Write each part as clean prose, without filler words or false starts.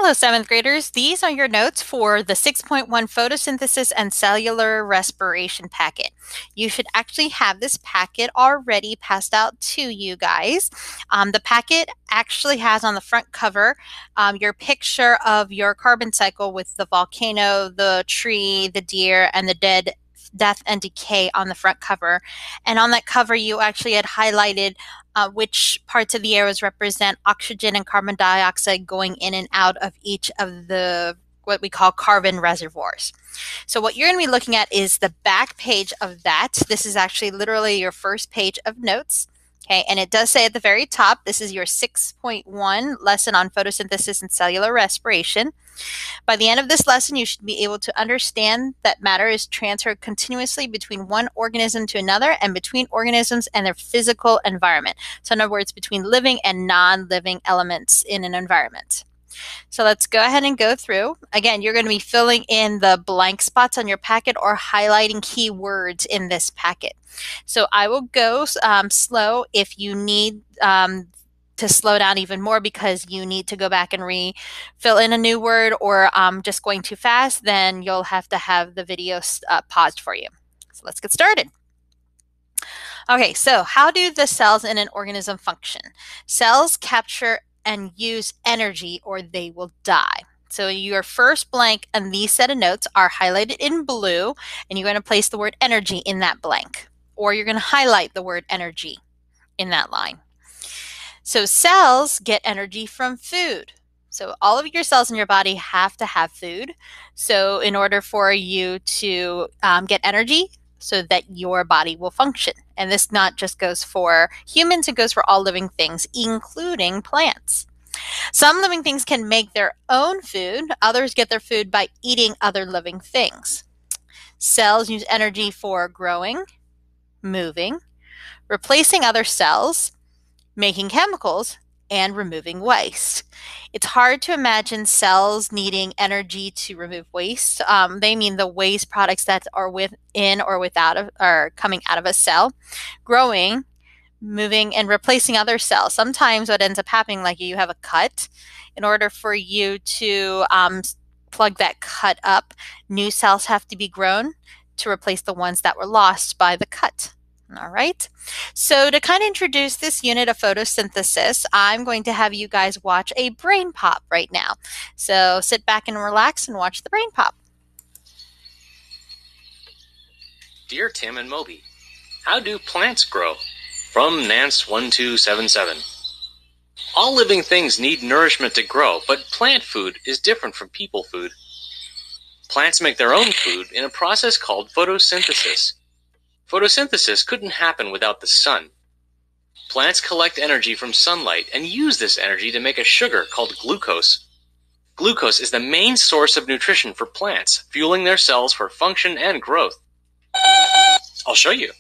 Hello, 7th graders. These are your notes for the 6.1 Photosynthesis and Cellular Respiration packet. You should actually have this packet already passed out to you guys. The packet actually has on the front cover your picture of your carbon cycle with the volcano, the tree, the deer, and the death and decay on the front cover. And on that cover, you actually had highlighted which parts of the air represent oxygen and carbon dioxide going in and out of each of the what we call carbon reservoirs. So what you're going to be looking at is the back page of that. This is actually literally your first page of notes. Okay, and it does say at the very top, this is your 6.1 lesson on photosynthesis and cellular respiration. By the end of this lesson, you should be able to understand that matter is transferred continuously between one organism to another and between organisms and their physical environment. So in other words, between living and non-living elements in an environment. So let's go ahead and go through. Again, you're going to be filling in the blank spots on your packet or highlighting key words in this packet. So I will go slow if you need to slow down even more because you need to go back and fill in a new word, or just going too fast, then you'll have to have the video paused for you. So let's get started. Okay, so how do the cells in an organism function? Cells capture and use energy or they will die. So your first blank and these set of notes are highlighted in blue, and you're going to place the word energy in that blank, or you're going to highlight the word energy in that line. So cells get energy from food. So all of your cells in your body have to have food. So in order for you to get energy so that your body will function. And this not just goes for humans, it goes for all living things, including plants. Some living things can make their own food. Others get their food by eating other living things. Cells use energy for growing, moving, replacing other cells, making chemicals, and removing waste. It's hard to imagine cells needing energy to remove waste. They mean the waste products that are within or are coming out of a cell, growing, moving, and replacing other cells. Sometimes what ends up happening, like you have a cut, in order for you to plug that cut up, new cells have to be grown to replace the ones that were lost by the cut. All right, so to kind of introduce this unit of photosynthesis, I'm going to have you guys watch a brain pop right now. So sit back and relax and watch the brain pop. Dear Tim and Moby, how do plants grow? From Nance1277. All living things need nourishment to grow, but plant food is different from people food. Plants make their own food in a process called photosynthesis. Photosynthesis couldn't happen without the sun. Plants collect energy from sunlight and use this energy to make a sugar called glucose. Glucose is the main source of nutrition for plants, fueling their cells for function and growth. I'll show you.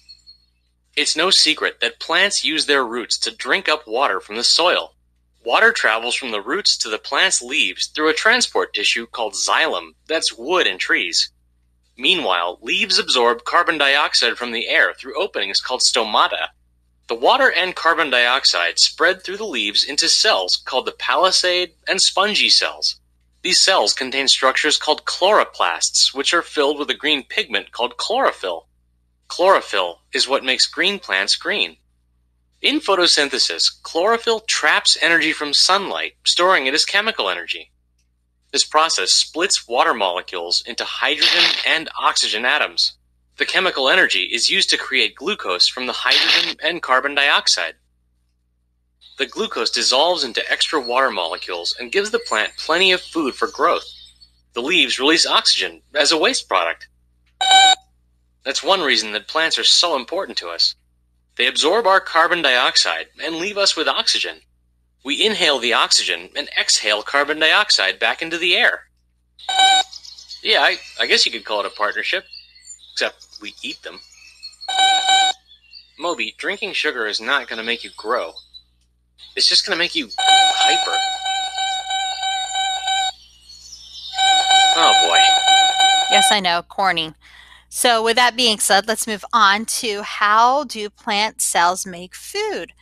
It's no secret that plants use their roots to drink up water from the soil. Water travels from the roots to the plant's leaves through a transport tissue called xylem, that's wood in trees. Meanwhile, leaves absorb carbon dioxide from the air through openings called stomata. The water and carbon dioxide spread through the leaves into cells called the palisade and spongy cells. These cells contain structures called chloroplasts, which are filled with a green pigment called chlorophyll. Chlorophyll is what makes green plants green. In photosynthesis, chlorophyll traps energy from sunlight, storing it as chemical energy. This process splits water molecules into hydrogen and oxygen atoms. The chemical energy is used to create glucose from the hydrogen and carbon dioxide. The glucose dissolves into extra water molecules and gives the plant plenty of food for growth. The leaves release oxygen as a waste product. That's one reason that plants are so important to us. They absorb our carbon dioxide and leave us with oxygen. We inhale the oxygen and exhale carbon dioxide back into the air. Yeah, I guess you could call it a partnership, except we eat them. Moby, drinking sugar is not going to make you grow. It's just going to make you hyper. Oh boy. Yes, I know, corny. So with that being said, let's move on to how do plant cells make food?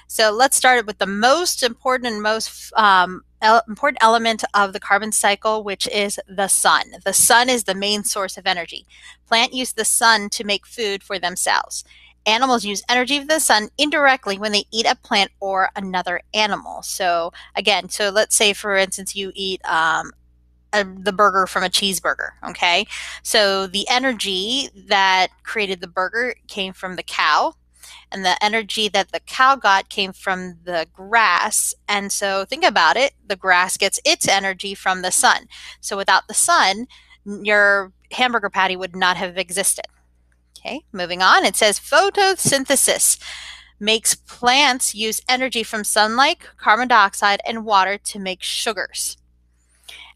So let's start with the most important and most important element of the carbon cycle, which is the sun. The sun is the main source of energy. Plants use the sun to make food for themselves. Animals use energy from the sun indirectly when they eat a plant or another animal. So again, let's say for instance you eat the burger from a cheeseburger, okay? So the energy that created the burger came from the cow, and the energy that the cow got came from the grass. And so think about it, the grass gets its energy from the sun. So without the sun, your hamburger patty would not have existed. Okay, moving on, it says photosynthesis makes plants use energy from sunlight, carbon dioxide, and water to make sugars.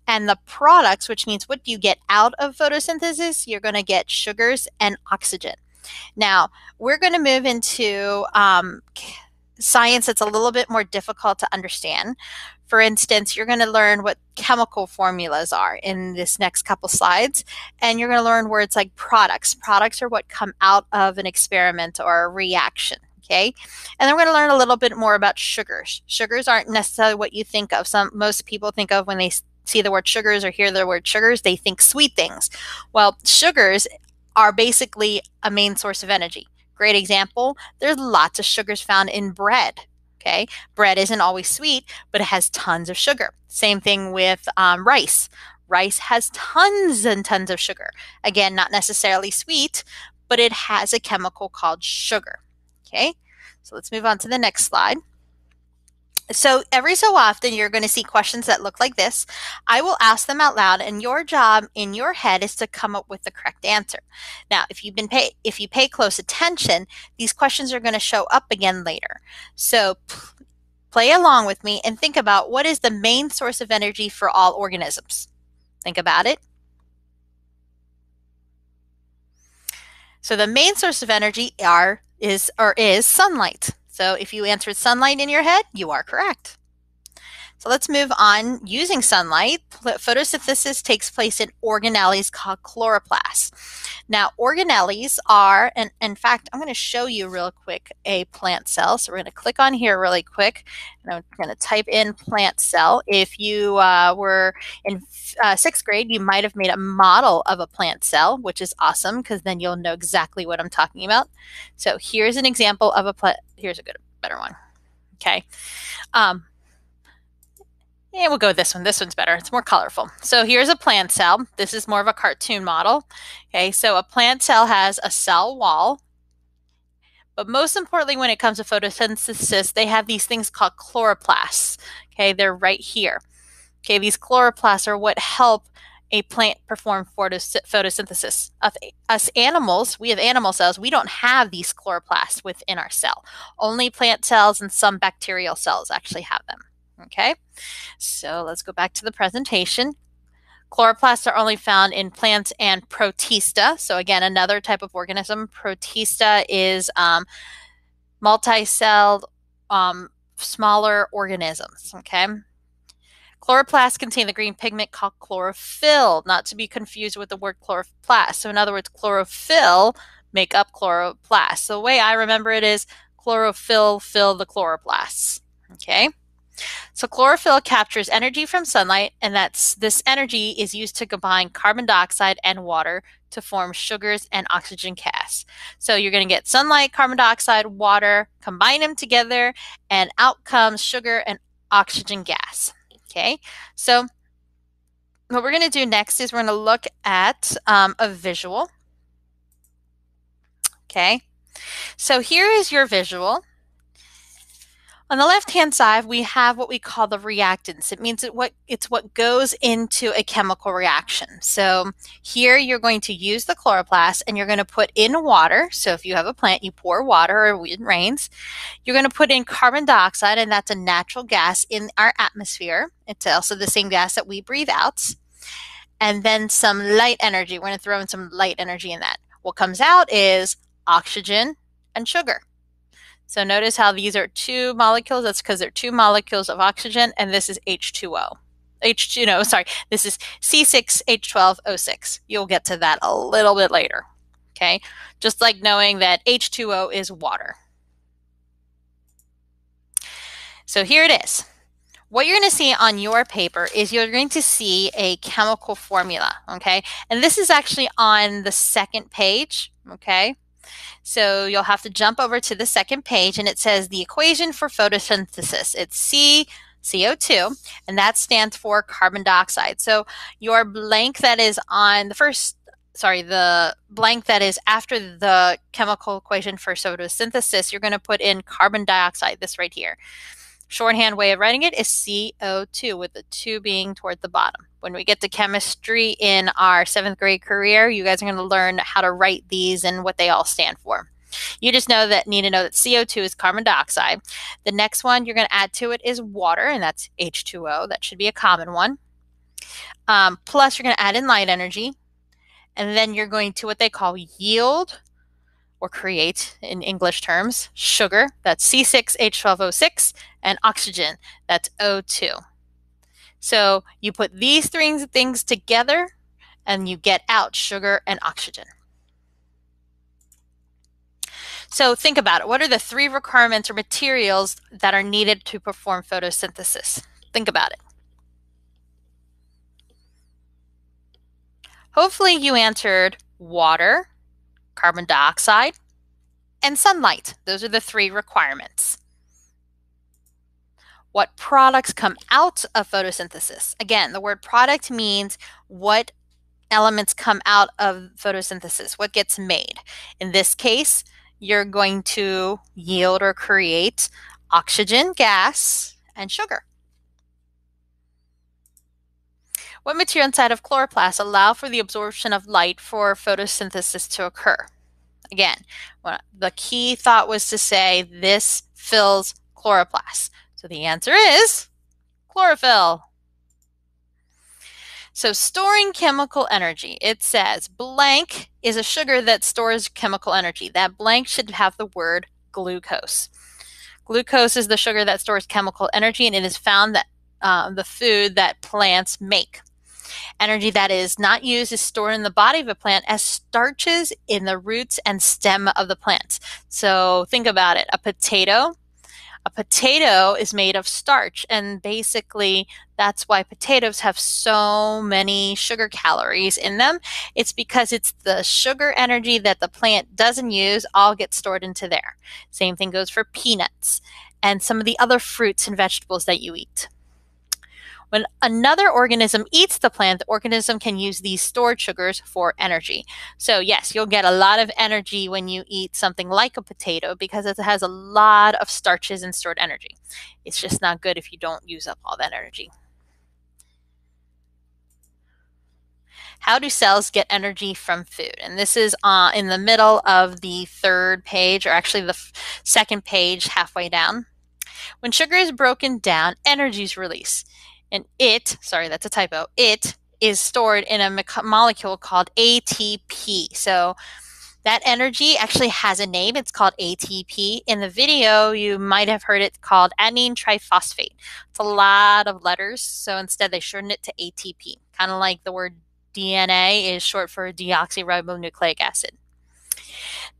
And the products, which means what do you get out of photosynthesis? You're going to get sugars and oxygen. Now, we're going to move into science that's a little bit more difficult to understand. For instance, you're going to learn what chemical formulas are in this next couple slides, and you're going to learn words like products. Products are what come out of an experiment or a reaction. Okay, and then we're going to learn a little bit more about sugars. Sugars aren't necessarily what you think of. Most people think of when they see the word sugars or hear the word sugars, they think sweet things. Well, sugars are basically a main source of energy. Great example, there's lots of sugars found in bread. Okay, bread isn't always sweet, but it has tons of sugar. Same thing with rice. Rice has tons and tons of sugar. Again, not necessarily sweet, but it has a chemical called sugar. Okay, so let's move on to the next slide. So every so often you're going to see questions that look like this. I will ask them out loud, and your job in your head is to come up with the correct answer. Now, if you pay close attention, these questions are going to show up again later. So play along with me and think about what is the main source of energy for all organisms. Think about it. So the main source of energy is sunlight. So if you answered sunlight in your head, you are correct. So let's move on. Using sunlight, photosynthesis takes place in organelles called chloroplasts. Now, organelles are, and in fact, I'm going to show you real quick a plant cell. So we're going to click on here really quick, and I'm going to type in plant cell. If you were in 6th grade, you might have made a model of a plant cell, which is awesome because then you'll know exactly what I'm talking about. So here's an example of a plant. Here's a better one. Okay. Yeah, we'll go with this one. This one's better. It's more colorful. So here's a plant cell. This is more of a cartoon model. Okay, so a plant cell has a cell wall. But most importantly, when it comes to photosynthesis, they have these things called chloroplasts. Okay, they're right here. Okay, these chloroplasts are what help a plant perform photosynthesis. Us animals, we have animal cells. We don't have these chloroplasts within our cell. Only plant cells and some bacterial cells actually have them. Okay, so let's go back to the presentation. Chloroplasts are only found in plants and protista. So again, another type of organism. Protista is multi-celled, smaller organisms. Okay. Chloroplasts contain the green pigment called chlorophyll, not to be confused with the word chloroplast. So in other words, chlorophyll make up chloroplasts. So the way I remember it is chlorophyll fill the chloroplasts. Okay. So chlorophyll captures energy from sunlight, and this energy is used to combine carbon dioxide and water to form sugars and oxygen gas. So you're going to get sunlight, carbon dioxide, water, combine them together, and out comes sugar and oxygen gas. Okay, so what we're going to do next is we're going to look at a visual. Okay, so here is your visual. On the left-hand side, we have what we call the reactants. It means it's what goes into a chemical reaction. So here you're going to use the chloroplast and you're going to put in water. So if you have a plant, you pour water or it rains. You're going to put in carbon dioxide, and that's a natural gas in our atmosphere. It's also the same gas that we breathe out. And then some light energy. We're going to throw in some light energy in that. What comes out is oxygen and sugar. So notice how these are two molecules. That's because they're two molecules of oxygen, and this is H2O. This is C6H12O6. You'll get to that a little bit later. Okay, just like knowing that H2O is water. So here it is. What you're going to see on your paper is you're going to see a chemical formula, okay? And this is actually on the second page, okay? So you'll have to jump over to the second page, and it says the equation for photosynthesis. It's CO2, and that stands for carbon dioxide. So your blank that is on the blank that is after the chemical equation for photosynthesis, you're going to put in carbon dioxide, this right here. Shorthand way of writing it is CO2, with the 2 being toward the bottom. When we get to chemistry in our 7th grade career, you guys are going to learn how to write these and what they all stand for. You just need to know that CO2 is carbon dioxide. The next one you're going to add to it is water, and that's H2O. That should be a common one. Plus, you're going to add in light energy, and then you're going to what they call yield or create in English terms, sugar, that's C6H12O6, and oxygen, that's O2. So you put these 3 things together and you get out sugar and oxygen. So think about it. What are the 3 requirements or materials that are needed to perform photosynthesis? Think about it. Hopefully you answered water, carbon dioxide, and sunlight. Those are the 3 requirements. What products come out of photosynthesis? Again, the word product means what elements come out of photosynthesis, what gets made. In this case, you're going to yield or create oxygen gas and sugar. What material inside of chloroplasts allow for the absorption of light for photosynthesis to occur? Again, the key thought was to say this fills chloroplasts. So the answer is chlorophyll. So storing chemical energy, it says blank is a sugar that stores chemical energy. That blank should have the word glucose. Glucose is the sugar that stores chemical energy, and it is found that the food that plants make. Energy that is not used is stored in the body of a plant as starches in the roots and stem of the plant. So think about it. A potato is made of starch, and basically that's why potatoes have so many sugar calories in them. It's because it's the sugar energy that the plant doesn't use all gets stored into there. Same thing goes for peanuts and some of the other fruits and vegetables that you eat. When another organism eats the plant, the organism can use these stored sugars for energy. So yes, you'll get a lot of energy when you eat something like a potato because it has a lot of starches and stored energy. It's just not good if you don't use up all that energy. How do cells get energy from food? And this is in the middle of the 3rd page, or actually the 2nd page, halfway down. When sugar is broken down, energy is released. And that's a typo, it is stored in a molecule called ATP. So that energy actually has a name. It's called ATP. In the video, you might have heard it called adenine triphosphate. It's a lot of letters, so instead they shortened it to ATP, kind of like the word DNA is short for deoxyribonucleic acid.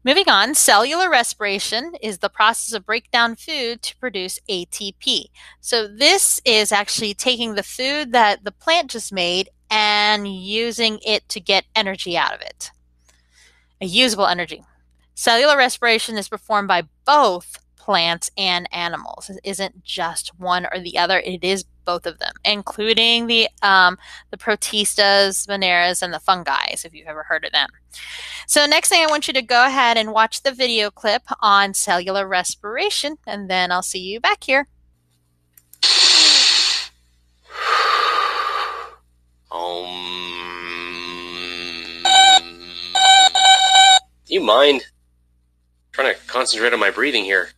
Moving on, cellular respiration is the process of break down food to produce ATP. So this is actually taking the food that the plant just made and using it to get energy out of it, a usable energy. Cellular respiration is performed by both plants and animals. It isn't just one or the other, it is both of them, including the protistas, veneras, and the fungi, if you've ever heard of them. So next thing, I want you to go ahead and watch the video clip on cellular respiration, and then I'll see you back here. You mind? I'm trying to concentrate on my breathing here.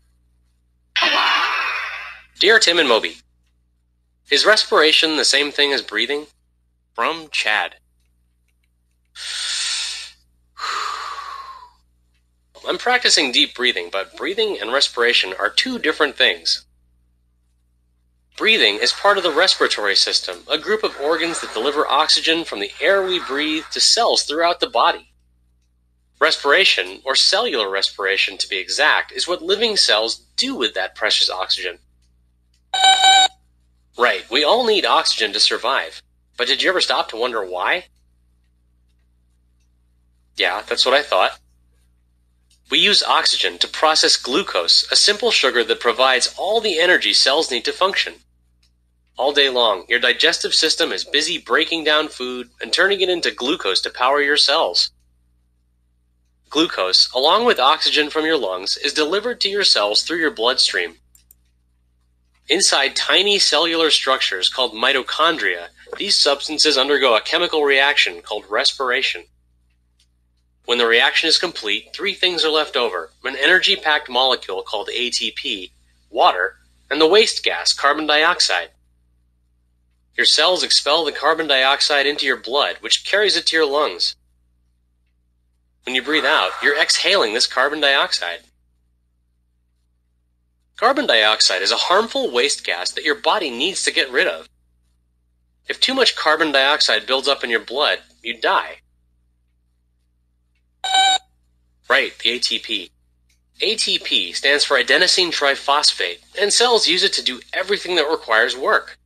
Dear Tim and Moby, is respiration the same thing as breathing? From Chad. I'm practicing deep breathing, but breathing and respiration are 2 different things. Breathing is part of the respiratory system, a group of organs that deliver oxygen from the air we breathe to cells throughout the body. Respiration, or cellular respiration to be exact, is what living cells do with that precious oxygen. Right, we all need oxygen to survive. But did you ever stop to wonder why? Yeah, that's what I thought. We use oxygen to process glucose, a simple sugar that provides all the energy cells need to function. All day long, your digestive system is busy breaking down food and turning it into glucose to power your cells. Glucose, along with oxygen from your lungs, is delivered to your cells through your bloodstream. Inside tiny cellular structures called mitochondria, these substances undergo a chemical reaction called respiration. When the reaction is complete, three things are left over: an energy-packed molecule called ATP, water, and the waste gas, carbon dioxide. Your cells expel the carbon dioxide into your blood, which carries it to your lungs. When you breathe out, you're exhaling this carbon dioxide. Carbon dioxide is a harmful waste gas that your body needs to get rid of. If too much carbon dioxide builds up in your blood, you die. Right, the ATP. ATP stands for adenosine triphosphate, and cells use it to do everything that requires work.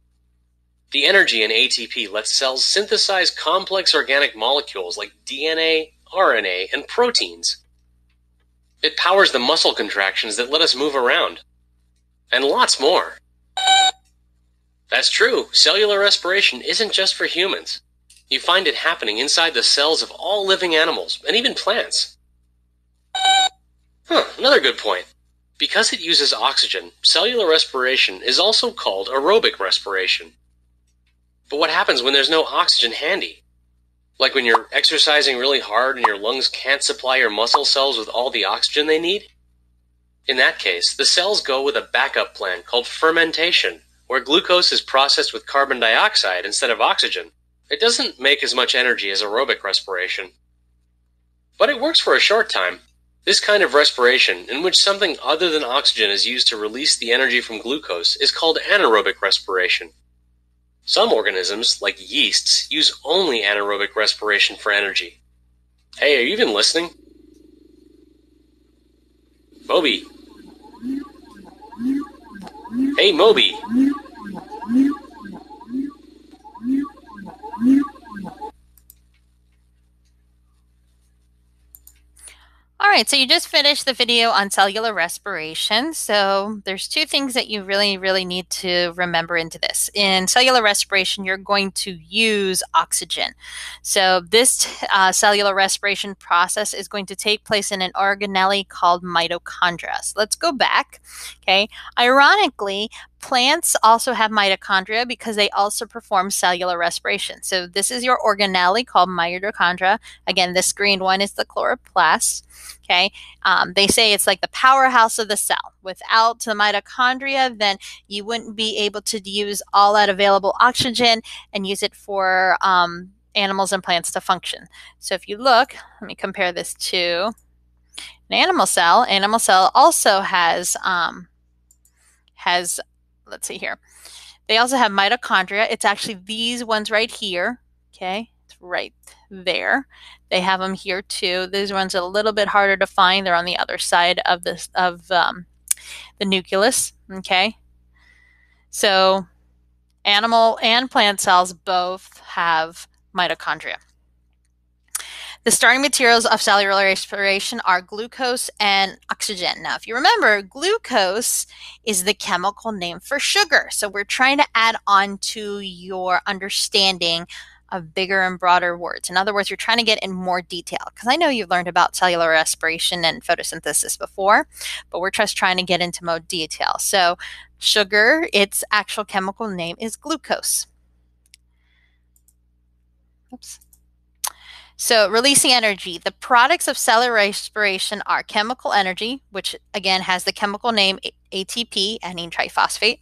The energy in ATP lets cells synthesize complex organic molecules like DNA, RNA, and proteins. It powers the muscle contractions that let us move around. And lots more. That's true, cellular respiration isn't just for humans. You find it happening inside the cells of all living animals, and even plants. Another good point. Because it uses oxygen, cellular respiration is also called aerobic respiration. But what happens when there's no oxygen handy? Like when you're exercising really hard and your lungs can't supply your muscle cells with all the oxygen they need? In that case, the cells go with a backup plan called fermentation, where glucose is processed with carbon dioxide instead of oxygen. It doesn't make as much energy as aerobic respiration. But it works for a short time. This kind of respiration, in which something other than oxygen is used to release the energy from glucose, is called anaerobic respiration. Some organisms, like yeasts, use only anaerobic respiration for energy. Hey, are you even listening? Moby. Hey, Moby. All right, so you just finished the video on cellular respiration. So there's two things that you really need to remember into this. In cellular respiration, you're going to use oxygen. So this cellular respiration process is going to take place in an organelle called mitochondria. So let's go back, okay? Ironically, plants also have mitochondria because they also perform cellular respiration. So this is your organelle called mitochondria. Again, this green one is the chloroplast. Okay, they say it's like the powerhouse of the cell. Without the mitochondria, then you wouldn't be able to use all that available oxygen and use it for animals and plants to function. So if you look, let me compare this to an animal cell. Animal cell also has let's see here. They also have mitochondria. It's actually these ones right here. Okay, it's right there. They have them here too. These ones are a little bit harder to find. They're on the other side of the nucleus. Okay, so animal and plant cells both have mitochondria. The starting materials of cellular respiration are glucose and oxygen. Now, if you remember, glucose is the chemical name for sugar. So we're trying to add on to your understanding of bigger and broader words. In other words, you're trying to get in more detail, because I know you've learned about cellular respiration and photosynthesis before, but we're just trying to get into more detail. So sugar, its actual chemical name is glucose. Oops. So releasing energy. The products of cellular respiration are chemical energy, which again has the chemical name ATP, adenine triphosphate,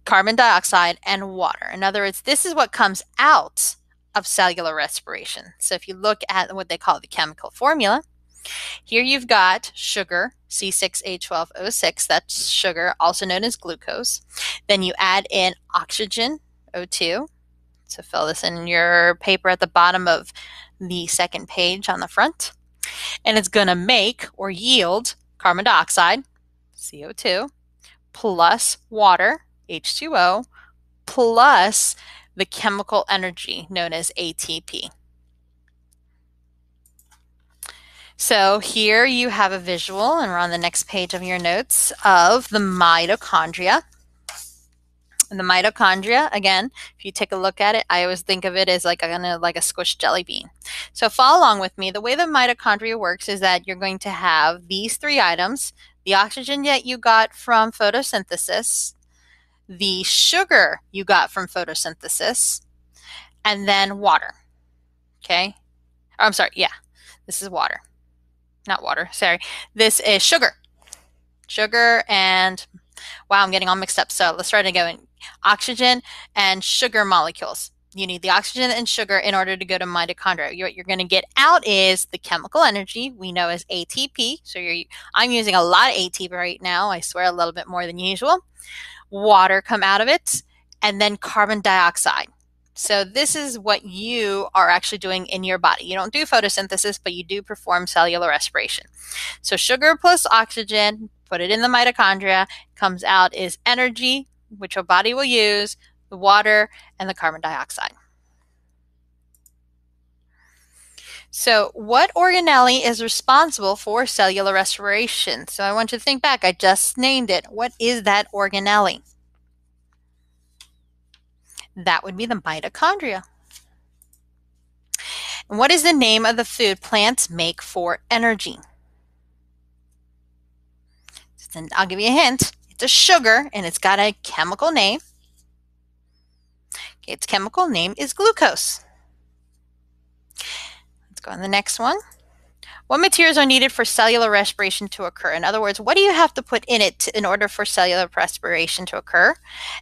carbon dioxide, and water. In other words, this is what comes out of cellular respiration. So if you look at what they call the chemical formula, here you've got sugar, C6H12O6, that's sugar, also known as glucose. Then you add in oxygen, O2. So fill this in your paper at the bottom of the second page on the front. And it's going to make or yield carbon dioxide, CO2, plus water, H2O, plus the chemical energy known as ATP. So here you have a visual, and we're on the next page of your notes, of the mitochondria. And the mitochondria, again, if you take a look at it, I always think of it as like a squished jelly bean. So follow along with me. The way the mitochondria works is that you're going to have these three items: the oxygen that you got from photosynthesis, the sugar you got from photosynthesis, and then water. Okay? Oh, I'm sorry. Yeah, this is water. Not water. Sorry. This is sugar. Sugar and, wow, I'm getting all mixed up. So let's try it again. Oxygen and sugar molecules. You need the oxygen and sugar in order to go to mitochondria. What you're going to get out is the chemical energy we know as ATP. So I'm using a lot of ATP right now. I swear, a little bit more than usual. Water come out of it, and then carbon dioxide. So this is what you are actually doing in your body. You don't do photosynthesis, but you do perform cellular respiration. So sugar plus oxygen, put it in the mitochondria, comes out is energy, which your body will use, the water, and the carbon dioxide. So what organelle is responsible for cellular respiration? So I want you to think back. I just named it. What is that organelle? That would be the mitochondria. And what is the name of the food plants make for energy? And I'll give you a hint. It's a sugar, and it's got a chemical name. Its chemical name is glucose. Let's go on the next one. What materials are needed for cellular respiration to occur? In other words, what do you have to put in it in order for cellular respiration to occur?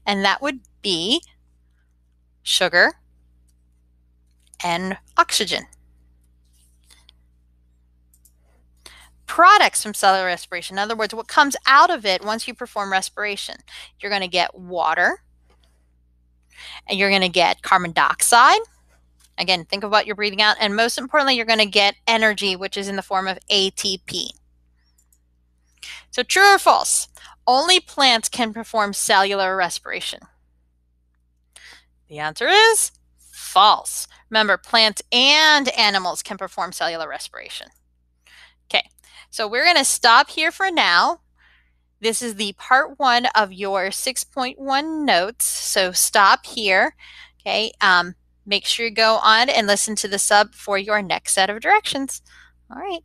And that would be sugar and oxygen. Products from cellular respiration. In other words, what comes out of it once you perform respiration? You're going to get water, and you're going to get carbon dioxide. Again, think of what you're breathing out. And most importantly, you're going to get energy, which is in the form of ATP. So true or false? Only plants can perform cellular respiration. The answer is false. Remember, plants and animals can perform cellular respiration. Okay, so we're going to stop here for now. This is the part 1 of your 6.1 notes. So stop here. Okay, make sure you go on and listen to the sub for your next set of directions. All right.